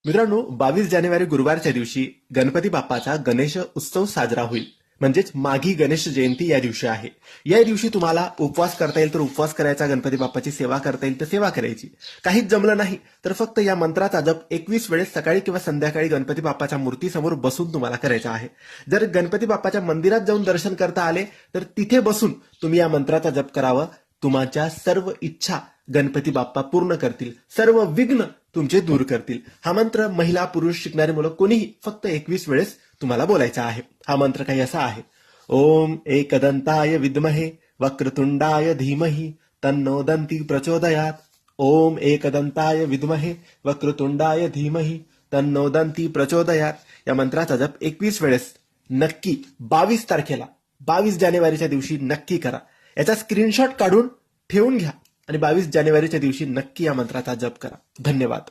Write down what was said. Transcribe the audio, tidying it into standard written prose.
मित्रांनो, 22 जानेवारी गुरुवारच्या दिवशी गणपती बाप्पाचा गणेश उत्सव साजरा होईल. म्हणजेच माघी गणेश जयंती या दिवशी आहे. या दिवशी तुम्हाला उपवास करता येईल तर उपवास करायचा, गणपती बाप्पाची सेवा करता येईल तर सेवा करायची. काहीच जमलं नाही तर फक्त या मंत्राचा जप 21 वेळेस सकाळी किंवा संध्याकाळी गणपती बाप्पाच्या मूर्तीसमोर बसून तुम्हाला करायचा आहे. जर गणपती बाप्पाच्या मंदिरात जाऊन दर्शन करता आले तर तिथे बसून तुम्ही या मंत्राचा जप करावं. तुमच्या सर्व इच्छा गणपती बाप्पा पूर्ण करतील, सर्व विघ्न तुमचे दूर करतील. हा मंत्र महिला पुरुष शिकणारी मुलं कोणीही फक्त 21 वेळेस तुम्हाला बोलायचा आहे. हा मंत्र काही असा आहे: ओम एकदंताय विद्महे वक्रतुंडाय धीमहि तन्नो दंती प्रचोदयात. ओम एकदंताय विद्महे वक्रतुंडाय धीमहि तन्नो दंती प्रचोदयात. या मंत्राचा जप 21 वेळेस नक्की 22 तारखेला 22 जानेवारीच्या दिवशी नक्की करा. याचा स्क्रीनशॉट काढून ठेवून घ्या आणि 22 जानेवारीच्या दिवशी नक्की या मंत्राचा जप करा. धन्यवाद.